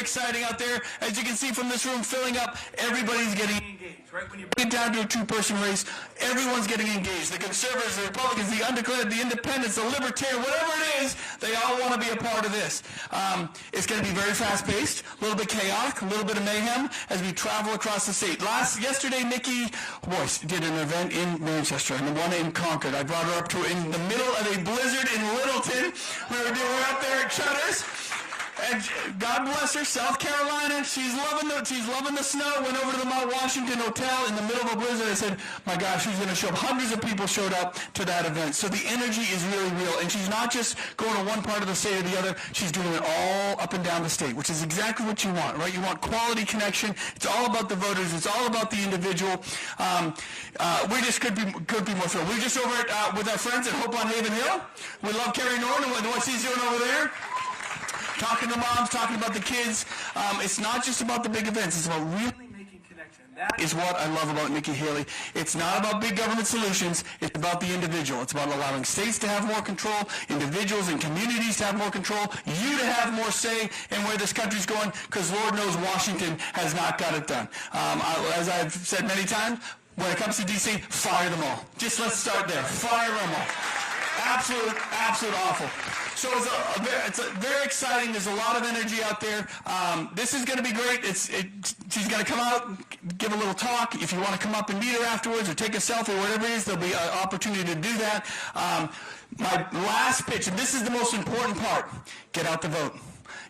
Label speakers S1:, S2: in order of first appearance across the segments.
S1: exciting out there. As you can see from this room filling up, everybody's getting engaged, right? When you bring it down to a two-person race, everyone's getting engaged. The conservatives, the Republicans, the undeclared, the independents, the libertarian, whatever it is, they all want to be a part of this. It's going to be very fast-paced, a little bit chaotic, a little bit of mayhem as we travel across the state. Yesterday, Nikki did an event in Manchester and the one in Concord. I brought her up to in the middle of a blizzard in Littleton. We were up there at Chudder's. And God bless her, South Carolina. She's loving the snow. Went over to the Mount Washington Hotel in the middle of a blizzard. I said, my gosh, she's going to show up. Hundreds of people showed up to that event. So the energy is really real. And she's not just going to one part of the state or the other. She's doing it all up and down the state, which is exactly what you want, right? You want quality connection. It's all about the voters. It's all about the individual. We just could be more thrilled. We're just over with our friends at Hope on Haven Hill. We love Carrie Norton and what she's doing over there. Talking to moms, talking about the kids. It's not just about the big events. It's about really making connection. That is what I love about Nikki Haley. It's not about big government solutions. It's about the individual. It's about allowing states to have more control, individuals and communities to have more control, you to have more say in where this country's going, because Lord knows Washington has not got it done. As I've said many times, when it comes to D.C., fire them all. Just let's start there. Fire them all. Absolute awful. So it's very exciting. There's a lot of energy out there. This is going to be great. She's going to come out, give a little talk. If you want to come up and meet her afterwards or take a selfie, whatever it is, there'll be an opportunity to do that. My last pitch, and this is the most important part, get out the vote.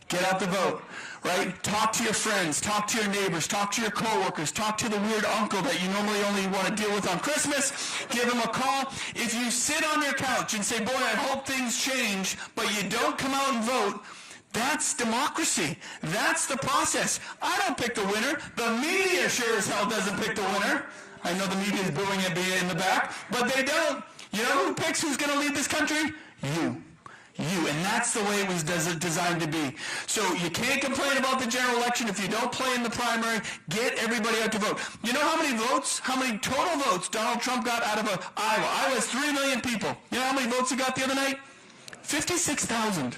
S1: Get out the vote, right? Talk to your friends, talk to your neighbors, talk to your coworkers, talk to the weird uncle that you normally only want to deal with on Christmas. Give him a call. If you sit on your couch and say, boy, I hope things change, but you don't come out and vote, that's democracy. That's the process. I don't pick the winner. The media sure as hell doesn't pick the winner. I know the media is booing it in the back, but they don't. You know who picks who's going to lead this country? You. And that's the way it was designed to be. So you can't complain about the general election if you don't play in the primary. Get everybody out to vote. You know how many total votes Donald Trump got out of Iowa? Iowa has 3 million people. You know how many votes he got the other night? 56,000.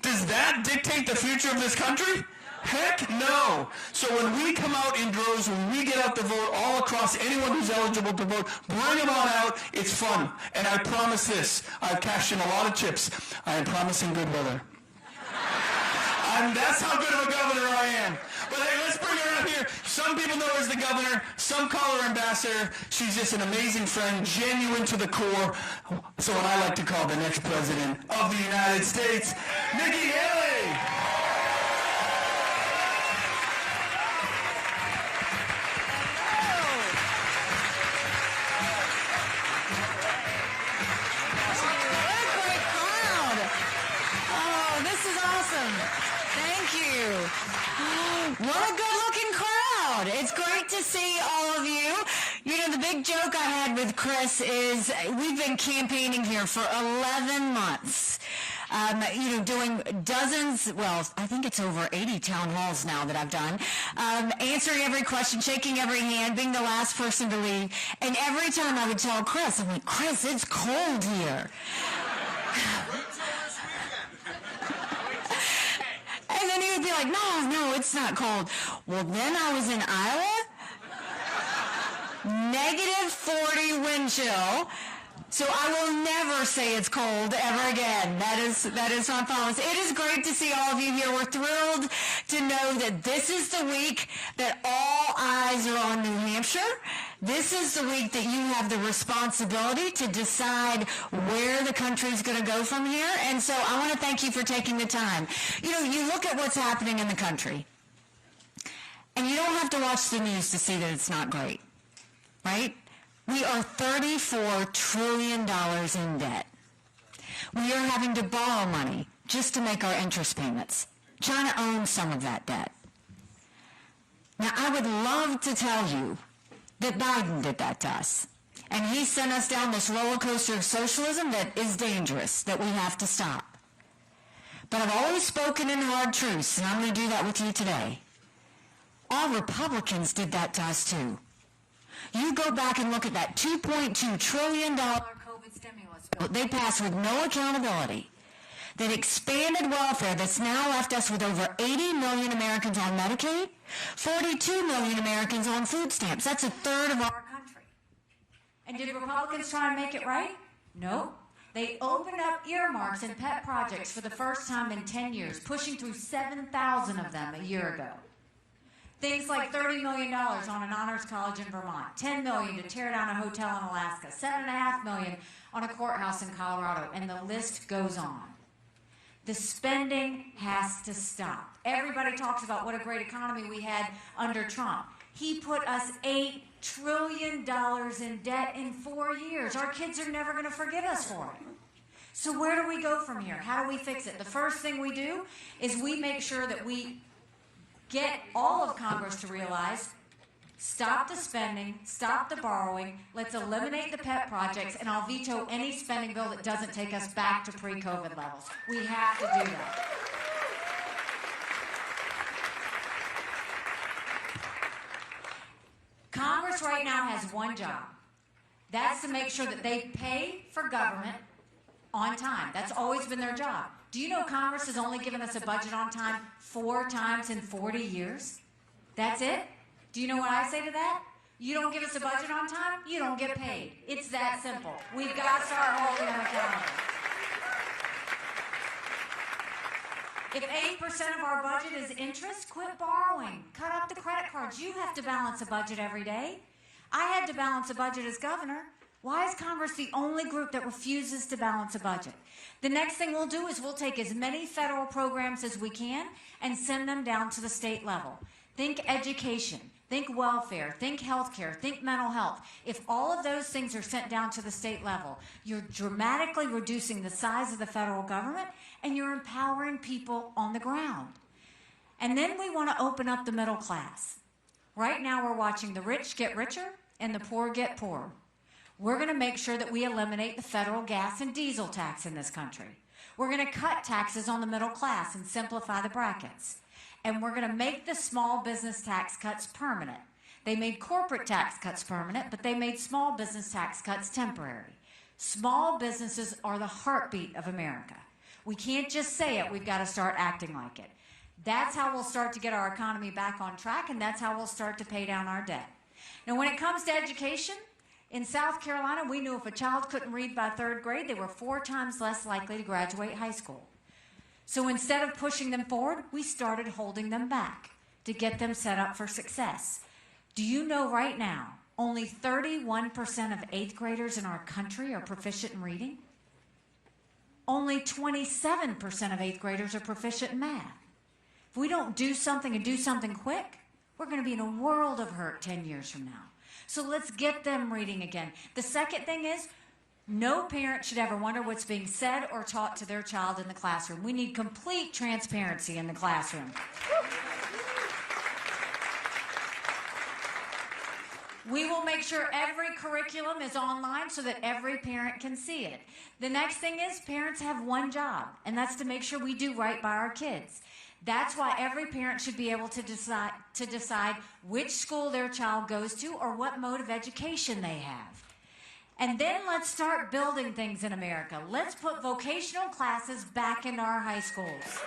S1: Does that dictate the future of this country? Heck no. So when we come out in droves, when we get out the vote all across anyone who's eligible to vote, bring them on out. It's fun. And I promise this. I've cashed in a lot of chips. I am promising good weather. That's how good of a governor I am. But hey, let's bring her up here. Some people know her as the governor. Some call her ambassador. She's just an amazing friend, genuine to the core. So what I like to call the next president of the United States, Nikki Haley.
S2: What a good-looking crowd. It's great to see all of you. You know, the big joke I had with Chris is we've been campaigning here for 11 months. Doing dozens, well, I think it's over 80 town halls now that I've done, answering every question, shaking every hand, being the last person to leave. And every time I would tell Chris, I'm like, Chris, it's cold here. And then he would be like, no, it's not cold. Well, then I was in Iowa, -40 wind chill. So I will never say it's cold ever again. That is my promise. It is great to see all of you here. We're thrilled to know that this is the week that all eyes are on New Hampshire. This is the week that you have the responsibility to decide where the country's going to go from here. And so I want to thank you for taking the time. You know, you look at what's happening in the country, and you don't have to watch the news to see that it's not great, right? We are $34 trillion in debt. We are having to borrow money just to make our interest payments. China owns some of that debt. Now, I would love to tell you that Biden did that to us. And he sent us down this roller coaster of socialism that is dangerous, that we have to stop. But I've always spoken in hard truths, and I'm going to do that with you today. All Republicans did that to us, too. You go back and look at that $2.2 trillion COVID stimulus bill they passed with no accountability. that expanded welfare that's now left us with over 80 million Americans on Medicaid, 42 million Americans on food stamps. That's a third of our country. And did Republicans try and make it right? No. They opened up earmarks and pet projects for the first time in 10 years, pushing through 7,000 of them a year ago. Things like $30 million on an honors college in Vermont, $10 million to tear down a hotel in Alaska, $7.5 million on a courthouse in Colorado, and the list goes on. The spending has to stop. Everybody talks about what a great economy we had under Trump. He put us $8 trillion in debt in 4 years. Our kids are never going to forgive us for it. So where do we go from here? How do we fix it? The first thing we do is we make sure that we get all of Congress to realize, stop the spending, stop the borrowing, let's eliminate the pet projects, and I'll veto any spending bill that doesn't take us back to pre-COVID levels. We have to do that. Congress right now has one job. That's to make sure that they pay for government on time. That's always been their job. Do you know Congress has only given us a budget on time 4 times in 40 years? That's it? Do you know what I say to that? You don't give us a budget on time, you don't get paid. It's that simple. We've got to start holding them accountable. If 8% of our budget is interest, quit borrowing. Cut up the credit cards. You have to balance a budget every day. I had to balance a budget as governor. Why is Congress the only group that refuses to balance a budget? The next thing we'll do is we'll take as many federal programs as we can and send them down to the state level. Think education, think welfare, think healthcare, think mental health. If all of those things are sent down to the state level, you're dramatically reducing the size of the federal government and you're empowering people on the ground. And then we want to open up the middle class. Right now we're watching the rich get richer and the poor get poorer. We're going to make sure that we eliminate the federal gas and diesel tax in this country. We're going to cut taxes on the middle class and simplify the brackets. And we're going to make the small business tax cuts permanent. They made corporate tax cuts permanent, but they made small business tax cuts temporary. Small businesses are the heartbeat of America. We can't just say it, we've got to start acting like it. That's how we'll start to get our economy back on track, and that's how we'll start to pay down our debt. Now, when it comes to education, in South Carolina, we knew if a child couldn't read by 3rd grade, they were 4 times less likely to graduate high school. So instead of pushing them forward, we started holding them back to get them set up for success. Do you know right now, only 31% of 8th graders in our country are proficient in reading? Only 27% of 8th graders are proficient in math. If we don't do something and do something quick, we're going to be in a world of hurt 10 years from now. So let's get them reading again. The second thing is, no parent should ever wonder what's being said or taught to their child in the classroom. We need complete transparency in the classroom. We will make sure every curriculum is online so that every parent can see it. The next thing is, parents have one job, and that's to make sure we do right by our kids. That's why every parent should be able to decide which school their child goes to or what mode of education they have. And then let's start building things in America. Let's put vocational classes back into our high schools.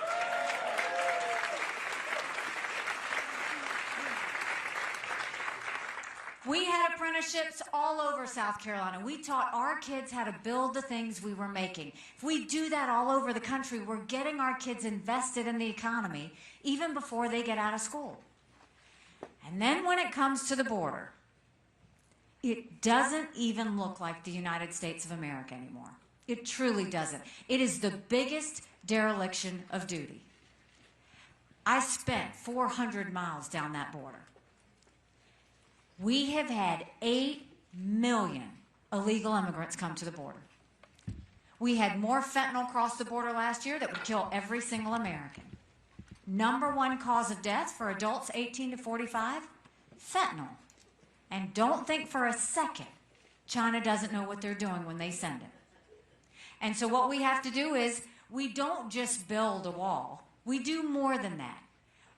S2: We had apprenticeships all over South Carolina. We taught our kids how to build the things we were making. If we do that all over the country, we're getting our kids invested in the economy even before they get out of school. And then when it comes to the border, it doesn't even look like the United States of America anymore. It truly doesn't. It is the biggest dereliction of duty. I spent 400 miles down that border. We have had 8 million illegal immigrants come to the border. We had more fentanyl cross the border last year that would kill every single American. #1 cause of death for adults 18 to 45, fentanyl. And don't think for a second China doesn't know what they're doing when they send it. And so what we have to do is, we don't just build a wall. We do more than that.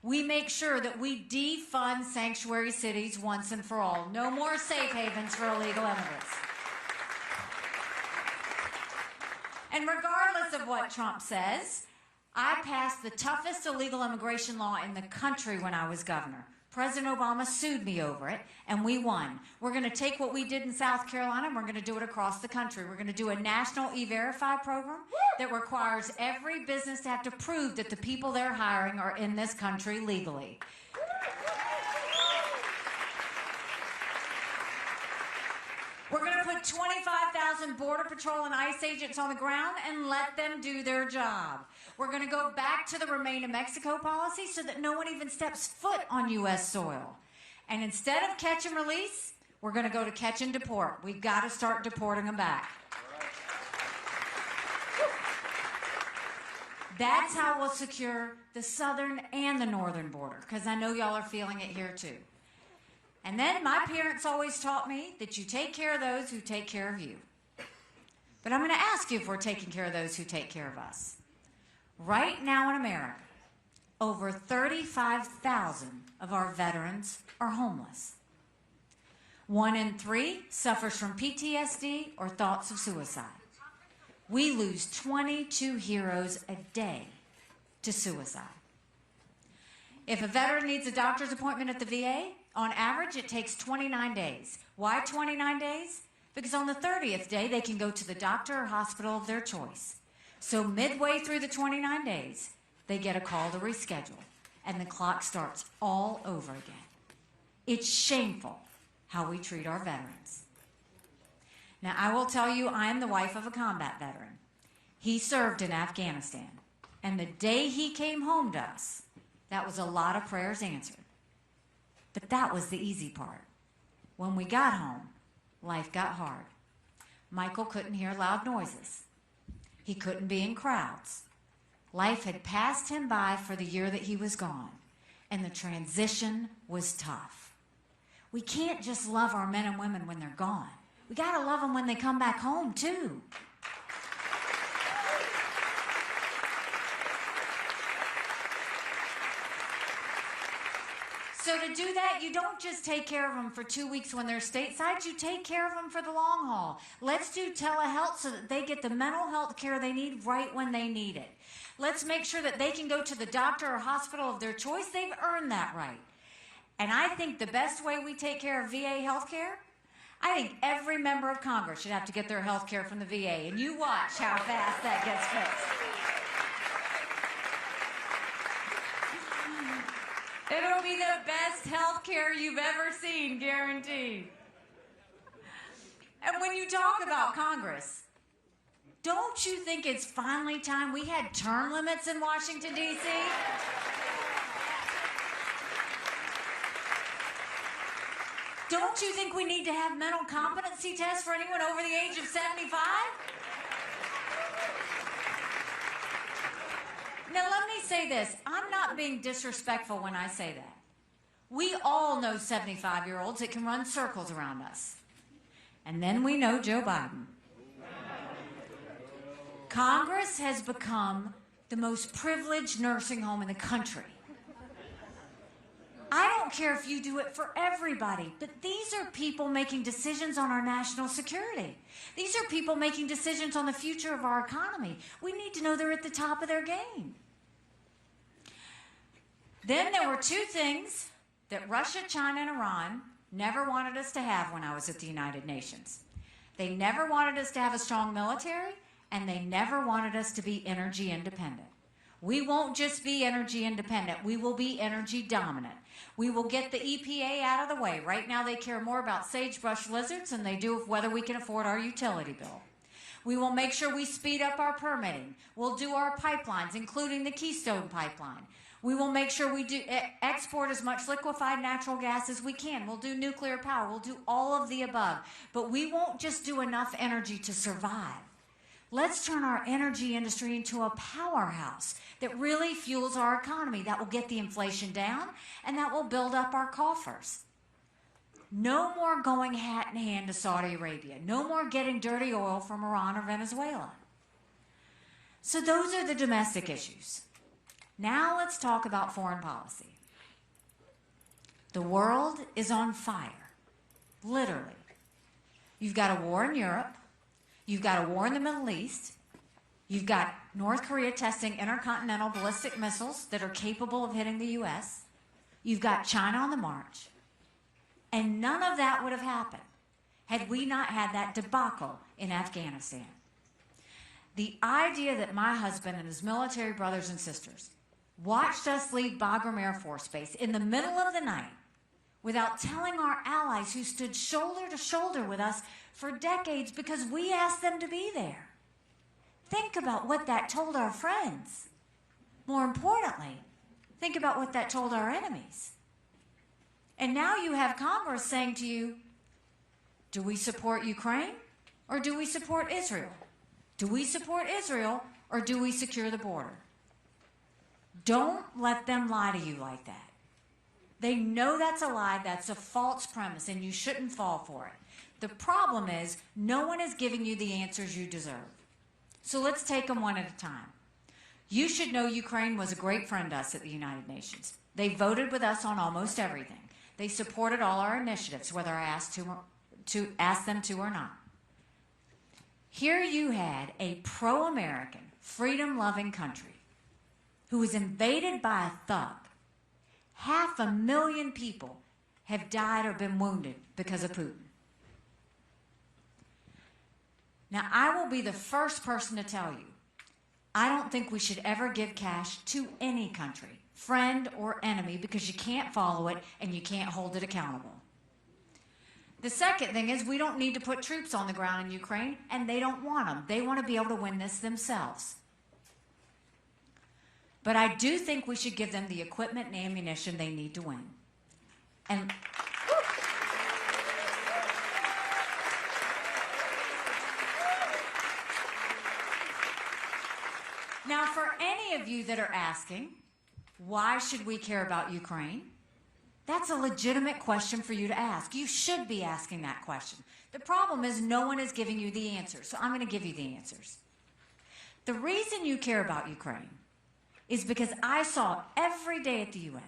S2: We make sure that we defund sanctuary cities once and for all. No more safe havens for illegal immigrants. And regardless of what Trump says, I passed the toughest illegal immigration law in the country when I was governor. President Obama sued me over it, and we won. We're going to take what we did in South Carolina, and we're going to do it across the country. We're going to do a national E-Verify program that requires every business to have to prove that the people they're hiring are in this country legally. We're going to put 25,000 Border Patrol and ICE agents on the ground and let them do their job. We're going to go back to the Remain in Mexico policy so that no one even steps foot on U.S. soil. And instead of catch and release, we're going to go to catch and deport. We've got to start deporting them back. That's how we'll secure the southern and the northern border, because I know y'all are feeling it here too. And then my parents always taught me that you take care of those who take care of you. But I'm going to ask you if we're taking care of those who take care of us. Right now in America, over 35,000 of our veterans are homeless. 1 in 3 suffers from PTSD or thoughts of suicide. We lose 22 heroes a day to suicide. If a veteran needs a doctor's appointment at the VA, on average, it takes 29 days. Why 29 days? Because on the 30th day, they can go to the doctor or hospital of their choice. So midway through the 29 days, they get a call to reschedule, and the clock starts all over again. It's shameful how we treat our veterans. Now, I will tell you, I am the wife of a combat veteran. He served in Afghanistan, and the day he came home to us, that was a lot of prayers answered. But that was the easy part. When we got home, life got hard. Michael couldn't hear loud noises. He couldn't be in crowds. Life had passed him by for the year that he was gone, and the transition was tough. We can't just love our men and women when they're gone. We got to love them when they come back home, too. So to do that, you don't just take care of them for 2 weeks when they're stateside, you take care of them for the long haul. Let's do telehealth so that they get the mental health care they need right when they need it. Let's make sure that they can go to the doctor or hospital of their choice. They've earned that right. And I think the best way we take care of VA health care, I think every member of Congress should have to get their health care from the VA. And you watch how fast that gets fixed. It'll be the best health care you've ever seen, guaranteed. And when you talk about Congress, don't you think it's finally time we had term limits in Washington, D.C.? Don't you think we need to have mental competency tests for anyone over the age of 75? Now, let me say this. I'm not being disrespectful when I say that. We all know 75-year-olds that can run circles around us. And then we know Joe Biden. Congress has become the most privileged nursing home in the country. I don't care if you do it for everybody, but these are people making decisions on our national security. These are people making decisions on the future of our economy. We need to know they're at the top of their game. Then there were 2 things that Russia, China, and Iran never wanted us to have when I was at the United Nations. They never wanted us to have a strong military, and they never wanted us to be energy independent. We won't just be energy independent. We will be energy dominant. We will get the EPA out of the way. Right now they care more about sagebrush lizards than they do of whether we can afford our utility bill. We will make sure we speed up our permitting. We'll do our pipelines, including the Keystone Pipeline. We will make sure we do export as much liquefied natural gas as we can. We'll do nuclear power. We'll do all of the above. But we won't just do enough energy to survive. Let's turn our energy industry into a powerhouse that really fuels our economy. That will get the inflation down, and that will build up our coffers. No more going hat in hand to Saudi Arabia. No more getting dirty oil from Iran or Venezuela. So those are the domestic issues. Now let's talk about foreign policy. The world is on fire, literally. You've got a war in Europe. You've got a war in the Middle East.
S3: You've got North Korea testing intercontinental ballistic missiles that are capable of hitting the U.S. You've got China on the march. And none of that would have happened had we not had that debacle in Afghanistan. The idea that my husband and his military brothers and sisters watched us leave Bagram Air Force Base in the middle of the night without telling our allies who stood shoulder to shoulder with us for decades because we asked them to be there. Think about what that told our friends. More importantly, think about what that told our enemies. And now you have Congress saying to you, do we support Ukraine or do we support Israel? Do we support Israel or do we secure the border? Don't let them lie to you like that. They know that's a lie, that's a false premise, and you shouldn't fall for it. The problem is no one is giving you the answers you deserve. So let's take them one at a time. You should know Ukraine was a great friend to us at the United Nations. They voted with us on almost everything. They supported all our initiatives, whether I asked them to or not. Here you had a pro-American, freedom-loving country who was invaded by a thug. 500,000 people have died or been wounded because of Putin. Now, I will be the first person to tell you, I don't think we should ever give cash to any country, friend or enemy, because you can't follow it and you can't hold it accountable. The second thing is we don't need to put troops on the ground in Ukraine, and they don't want them. They want to be able to win this themselves. But I do think we should give them the equipment and ammunition they need to win. And now, for any of you that are asking, why should we care about Ukraine? That's a legitimate question for you to ask. You should be asking that question. The problem is no one is giving you the answers, so I'm going to give you the answers. The reason you care about Ukraine is because I saw every day at the UN,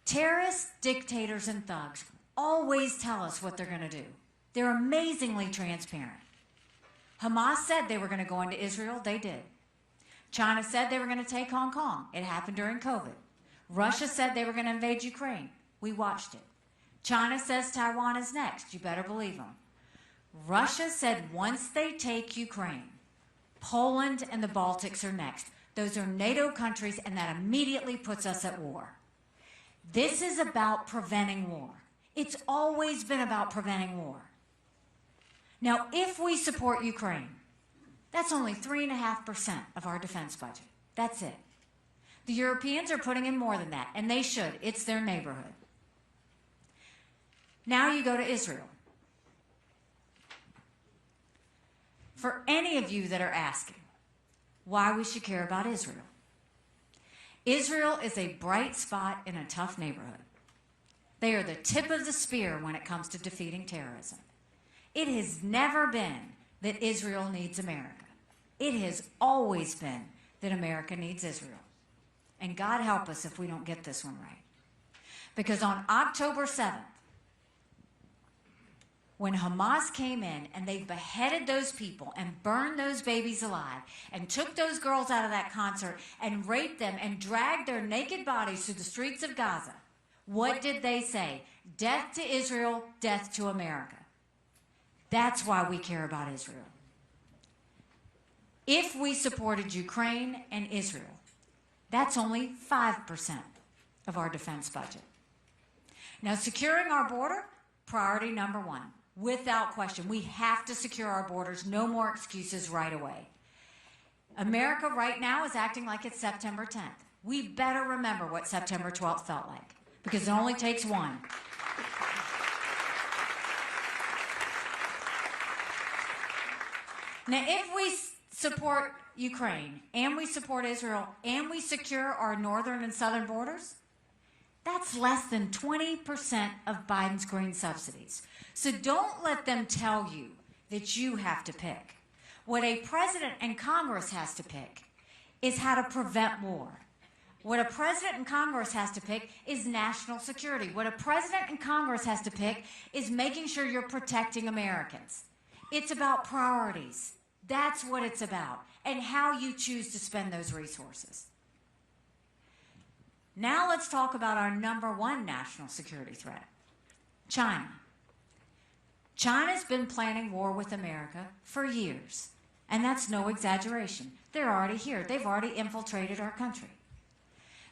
S3: terrorists, dictators, and thugs always tell us what they're going to do. They're amazingly transparent. Hamas said they were going to go into Israel. They did. China said they were going to take Hong Kong. It happened during COVID. Russia said they were going to invade Ukraine. We watched it. China says Taiwan is next. You better believe them. Russia said once they take Ukraine, Poland and the Baltics are next. Those are NATO countries, and that immediately puts us at war. This is about preventing war. It's always been about preventing war. Now, if we support Ukraine, that's only 3.5% of our defense budget. That's it. The Europeans are putting in more than that, and they should. It's their neighborhood. Now you go to Israel. For any of you that are asking why we should care about Israel, Israel is a bright spot in a tough neighborhood. They are the tip of the spear when it comes to defeating terrorism. It has never been that Israel needs America. It has always been that America needs Israel. And God help us if we don't get this one right. Because on October 7th, when Hamas came in and they beheaded those people and burned those babies alive and took those girls out of that concert and raped them and dragged their naked bodies through the streets of Gaza, what did they say? Death to Israel, death to America. That's why we care about Israel. If we supported Ukraine and Israel, that's only 5% of our defense budget. Now, securing our border, priority number one. Without question, we have to secure our borders. No more excuses right away. America right now is acting like it's September 10th. We better remember what September 12th felt like, because it only takes one. Now, if we support Ukraine and we support Israel and we secure our northern and southern borders, that's less than 20% of Biden's green subsidies. So don't let them tell you that you have to pick. What a president and Congress has to pick is how to prevent war. What a president and Congress has to pick is national security. What a president and Congress has to pick is making sure you're protecting Americans. It's about priorities. That's what it's about, and how you choose to spend those resources. Now let's talk about our number one national security threat, China. China's been planning war with America for years, and that's no exaggeration. They're already here. They've already infiltrated our country.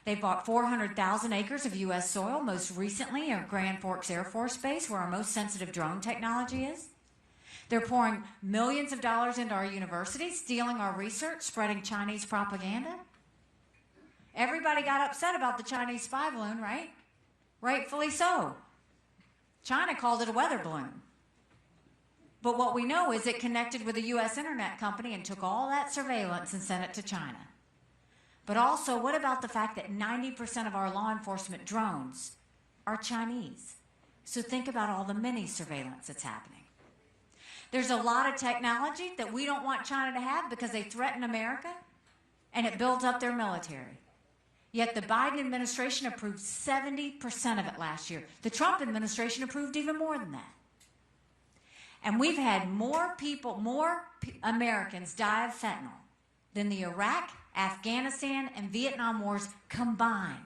S3: They bought 400,000 acres of U.S. soil, most recently at Grand Forks Air Force Base, where our most sensitive drone technology is. They're pouring millions of dollars into our universities, stealing our research, spreading Chinese propaganda. Everybody got upset about the Chinese spy balloon, right? Rightfully so. China called it a weather balloon. But what we know is it connected with a U.S. internet company and took all that surveillance and sent it to China. But also, what about the fact that 90% of our law enforcement drones are Chinese? So think about all the mini surveillance that's happening. There's a lot of technology that we don't want China to have because they threaten America, and it builds up their military. Yet the Biden administration approved 70% of it last year. The Trump administration approved even more than that. And we've had more Americans die of fentanyl than the Iraq, Afghanistan, and Vietnam wars combined.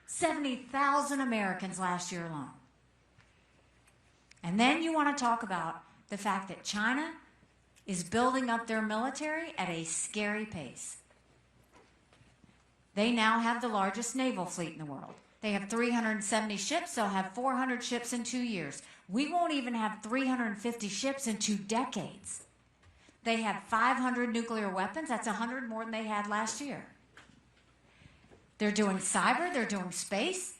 S3: 70,000 Americans last year alone. And then you want to talk about the fact that China is building up their military at a scary pace. They now have the largest naval fleet in the world. They have 370 ships. They'll have 400 ships in 2 years. We won't even have 350 ships in 2 decades. They have 500 nuclear weapons. That's 100 more than they had last year. They're doing cyber. They're doing space.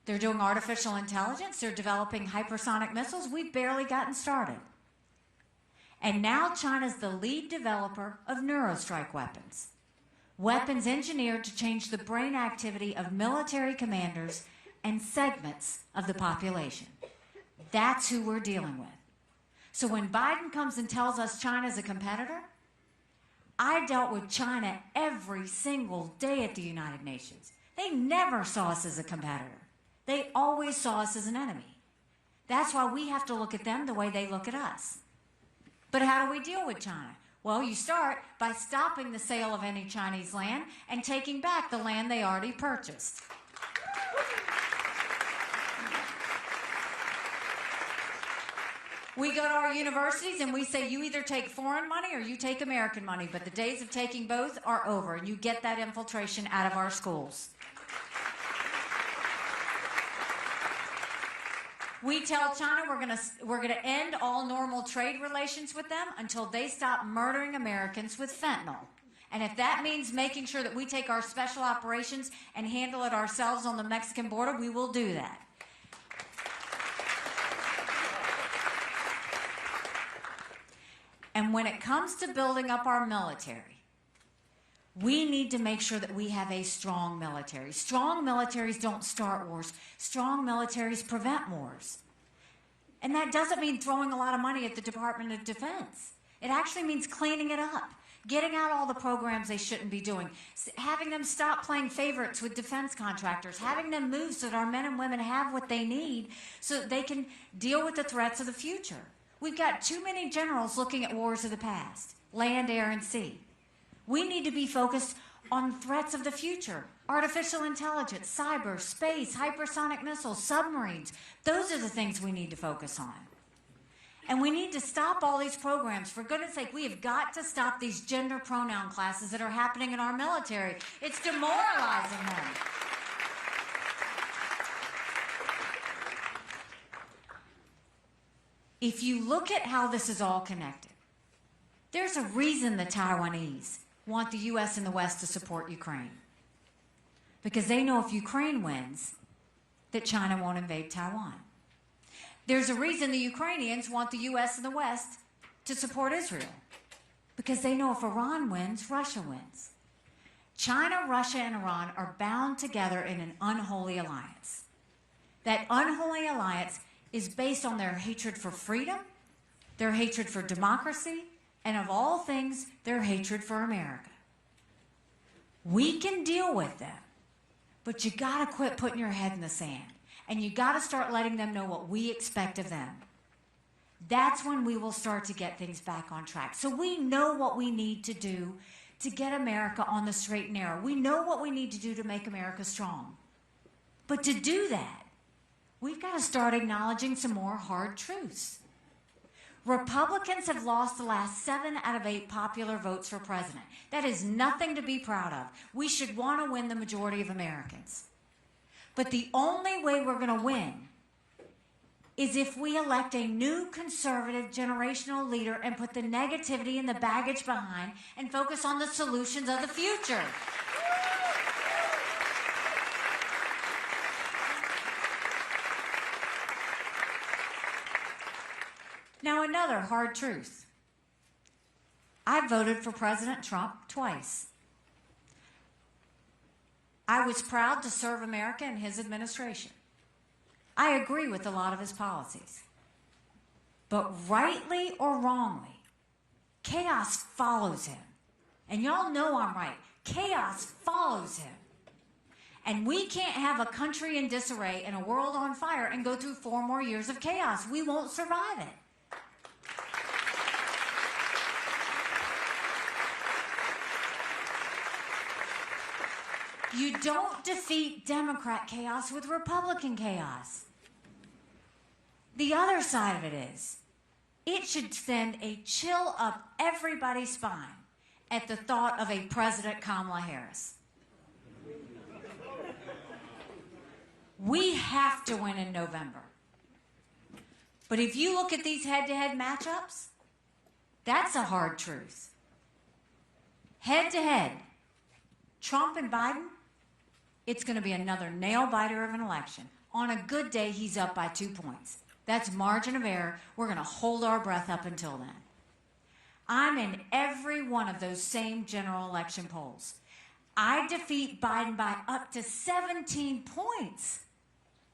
S3: They're doing artificial intelligence. They're developing hypersonic missiles. We've barely gotten started. And now China's the lead developer of neurostrike weapons. Weapons engineered to change the brain activity of military commanders and segments of the population. That's who we're dealing with. So when Biden comes and tells us China's a competitor, I dealt with China every single day at the United Nations. They never saw us as a competitor. They always saw us as an enemy. That's why we have to look at them the way they look at us. But how do we deal with China? Well, you start by stopping the sale of any Chinese land and taking back the land they already purchased. We go to our universities and we say, you either take foreign money or you take American money, but the days of taking both are over, and you get that infiltration out of our schools. We tell China we're gonna end all normal trade relations with them until they stop murdering Americans with fentanyl. And if that means making sure that we take our special operations and handle it ourselves on the Mexican border, we will do that. And when it comes to building up our military, we need to make sure that we have a strong military. Strong militaries don't start wars. Strong militaries prevent wars. And that doesn't mean throwing a lot of money at the Department of Defense. It actually means cleaning it up, getting out all the programs they shouldn't be doing, having them stop playing favorites with defense contractors, having them move so that our men and women have what they need so that they can deal with the threats of the future. We've got too many generals looking at wars of the past, land, air, and sea. We need to be focused on threats of the future, artificial intelligence, cyber, space, hypersonic missiles, submarines. Those are the things we need to focus on. And we need to stop all these programs. For goodness sake, we have got to stop these gender pronoun classes that are happening in our military. It's demoralizing them. If you look at how this is all connected, there's a reason the Taiwanese want the U.S. and the West to support Ukraine. Because they know if Ukraine wins, that China won't invade Taiwan. There's a reason the Ukrainians want the U.S. and the West to support Israel. Because they know if Iran wins, Russia wins. China, Russia, and Iran are bound together in an unholy alliance. That unholy alliance is based on their hatred for freedom, their hatred for democracy, and of all things, their hatred for America. We can deal with them, but you gotta quit putting your head in the sand, and you gotta start letting them know what we expect of them. that's when we will start to get things back on track. So we know what we need to do to get America on the straight and narrow. We know what we need to do to make America strong. But to do that, we've got to start acknowledging some more hard truths. Republicans have lost the last 7 out of 8 popular votes for president. That is nothing to be proud of. We should want to win the majority of Americans. But the only way we're going to win is if we elect a new conservative generational leader and put the negativity and the baggage behind and focus on the solutions of the future. Now, another hard truth. I voted for President Trump twice. I was proud to serve America in his administration. I agree with a lot of his policies. But rightly or wrongly, chaos follows him. And y'all know I'm right. Chaos follows him. And we can't have a country in disarray and a world on fire and go through 4 more years of chaos. We won't survive it. You don't defeat Democrat chaos with Republican chaos. The other side of it is, it should send a chill up everybody's spine at the thought of a President Kamala Harris. We have to win in November. But if you look at these head-to-head matchups, that's a hard truth. Head-to-head, Trump and Biden, it's going to be another nail-biter of an election. On a good day, he's up by 2 points. That's margin of error. We're going to hold our breath up until then. I'm in every one of those same general election polls. I defeat Biden by up to 17 points.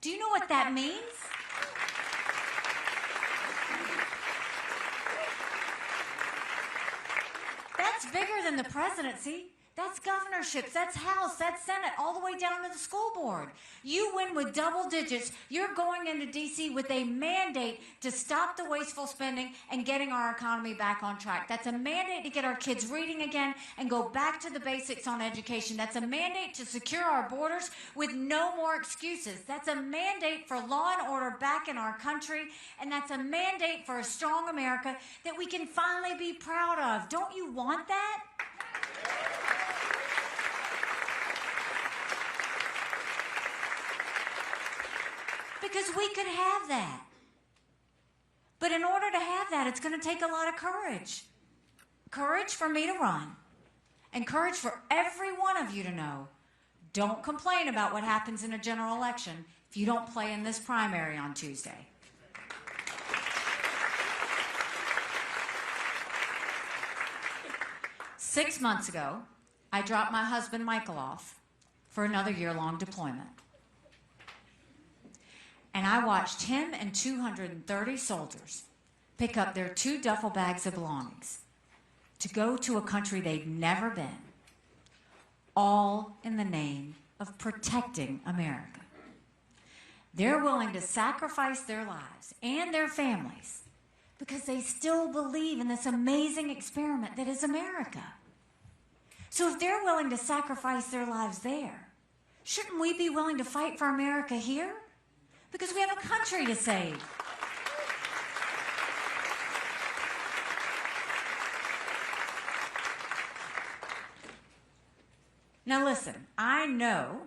S3: Do you know what that means? That's bigger than the presidency. That's governorships, that's House, that's Senate, all the way down to the school board. You win with double digits. You're going into D.C. with a mandate to stop the wasteful spending and getting our economy back on track. That's a mandate to get our kids reading again and go back to the basics on education. That's a mandate to secure our borders with no more excuses. That's a mandate for law and order back in our country. And that's a mandate for a strong America that we can finally be proud of. Don't you want that? Because we could have that. But in order to have that, it's going to take a lot of courage. Courage for me to run. And courage for every one of you to know, don't complain about what happens in a general election if you don't play in this primary on Tuesday. Six months ago, I dropped my husband Michael off for another year-long deployment. And I watched him and 230 soldiers pick up their 2 duffel bags of belongings to go to a country they'd never been, all in the name of protecting America. They're willing to sacrifice their lives and their families because they still believe in this amazing experiment that is America. So if they're willing to sacrifice their lives there, shouldn't we be willing to fight for America here? Because we have a country to save. Now listen, I know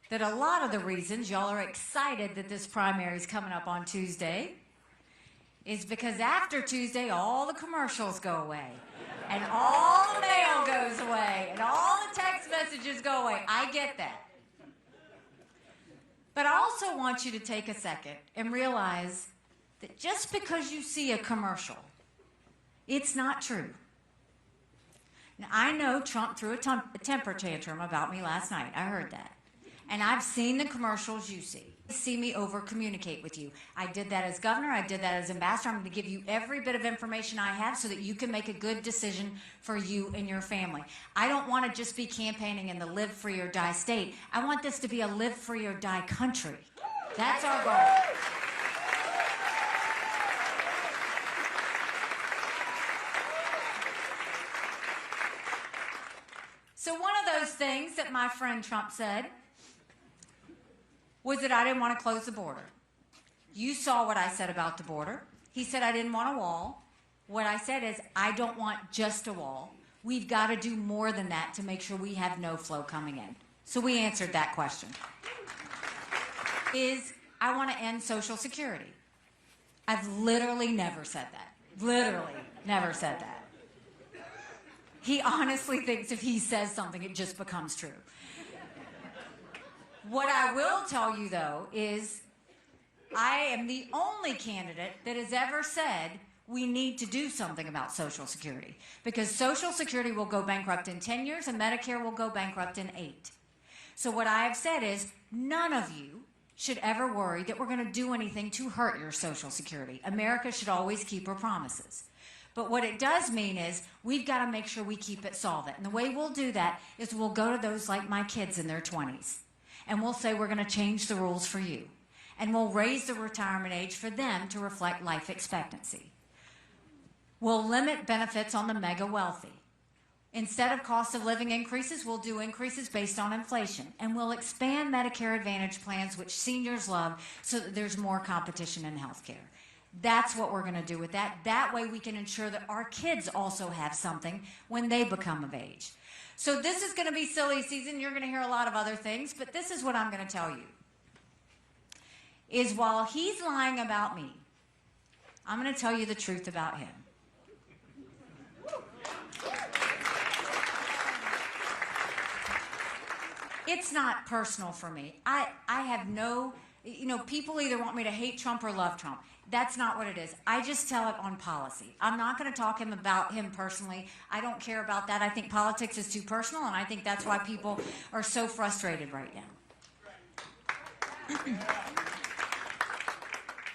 S3: that a lot of the reasons y'all are excited that this primary is coming up on Tuesday is because after Tuesday, all the commercials go away. And all the mail goes away. And all the text messages go away. I get that. But I also want you to take a second and realize that just because you see a commercial, it's not true. Now, I know Trump threw a temper tantrum about me last night. I heard that. And I've seen the commercials you see me over-communicate with you. I did that as governor. I did that as ambassador. I'm going to give you every bit of information I have so that you can make a good decision for you and your family. I don't want to just be campaigning in the live free or die state. I want this to be a live free or die country. That's our goal. things that my friend Trump said was that I didn't want to close the border. You saw what I said about the border. He said I didn't want a wall. What I said is I don't want just a wall. We've got to do more than that to make sure we have no flow coming in. So we answered that question. I want to end Social Security. I've literally never said that. Literally never said that. He honestly thinks if he says something, it just becomes true. What I will tell you, though, is I am the only candidate that has ever said we need to do something about Social Security, because Social Security will go bankrupt in 10 years and Medicare will go bankrupt in 8. So what I have said is none of you should ever worry that we're going to do anything to hurt your Social Security. America should always keep her promises. But what it does mean is we've got to make sure we keep it solvent. And the way we'll do that is we'll go to those like my kids in their 20s, and we'll say we're going to change the rules for you. And we'll raise the retirement age for them to reflect life expectancy. We'll limit benefits on the mega wealthy. Instead of cost of living increases, we'll do increases based on inflation. And we'll expand Medicare Advantage plans, which seniors love, so that there's more competition in health care. That's what we're going to do with that. That way we can ensure that our kids also have something when they become of age. So this is going to be silly season. You're going to hear a lot of other things, but this is what I'm going to tell you. Is while he's lying about me, I'm going to tell you the truth about him. It's not personal for me. I have no, people either want me to hate Trump or love Trump. That's not what it is. I just tell it on policy. I'm not going to talk about him personally. I don't care about that. I think politics is too personal, and I think that's why people are so frustrated right now.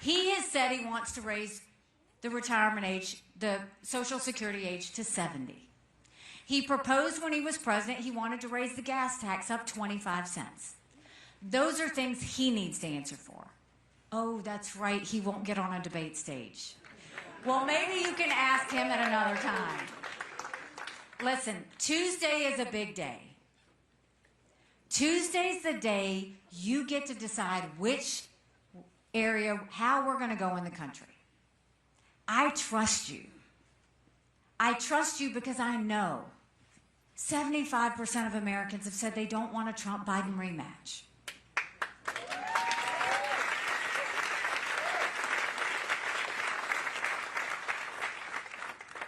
S3: He has said he wants to raise the retirement age, the Social Security age, to 70. He proposed when he was president he wanted to raise the gas tax up 25 cents. Those are things he needs to answer for. Oh, that's right, he won't get on a debate stage. Well, maybe you can ask him at another time. Listen, Tuesday is a big day. Tuesday's the day you get to decide which area, how we're going to go in the country. I trust you. I trust you because I know 75% of Americans have said they don't want a Trump-Biden rematch.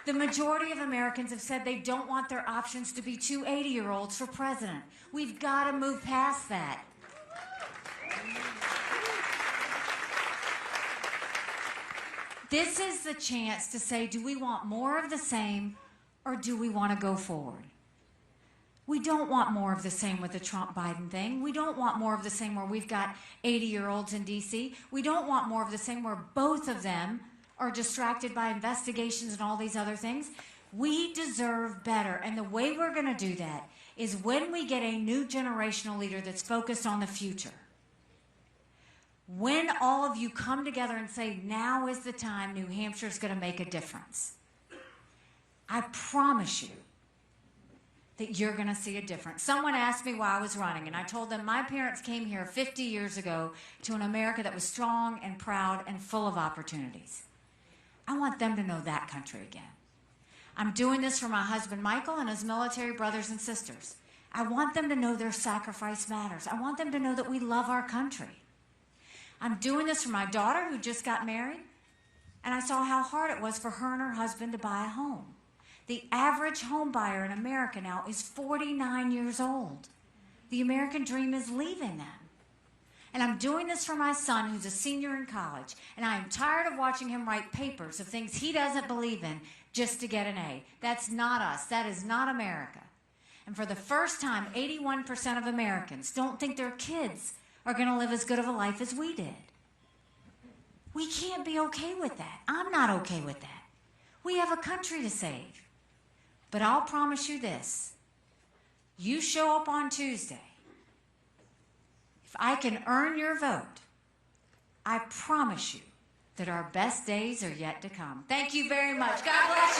S3: The majority of Americans have said they don't want their options to be two 80-year-olds for president. We've got to move past that. This is the chance to say, do we want more of the same or do we want to go forward? We don't want more of the same with the Trump-Biden thing. We don't want more of the same where we've got 80-year-olds in D.C. We don't want more of the same where both of them are distracted by investigations and all these other things. We deserve better. And the way we're going to do that is when we get a new generational leader that's focused on the future. When all of you come together and say, now is the time New Hampshire is going to make a difference. I promise you that you're going to see a difference. Someone asked me why I was running, and I told them my parents came here 50 years ago to an America that was strong and proud and full of opportunities. I want them to know that country again. I'm doing this for my husband, Michael, and his military brothers and sisters. I want them to know their sacrifice matters. I want them to know that we love our country. I'm doing this for my daughter who just got married, and I saw how hard it was for her and her husband to buy a home. The average home buyer in America now is 49 years old. The American dream is leaving them. And I'm doing this for my son who's a senior in college, and I am tired of watching him write papers of things he doesn't believe in just to get an A. That's not us. That is not America. And for the first time, 81% of Americans don't think their kids are going to live as good of a life as we did. We can't be okay with that. I'm not okay with that. We have a country to save. But I'll promise you this. You show up on Tuesday. If I can earn your vote, I promise you that our best days are yet to come. Thank you very much. God bless you.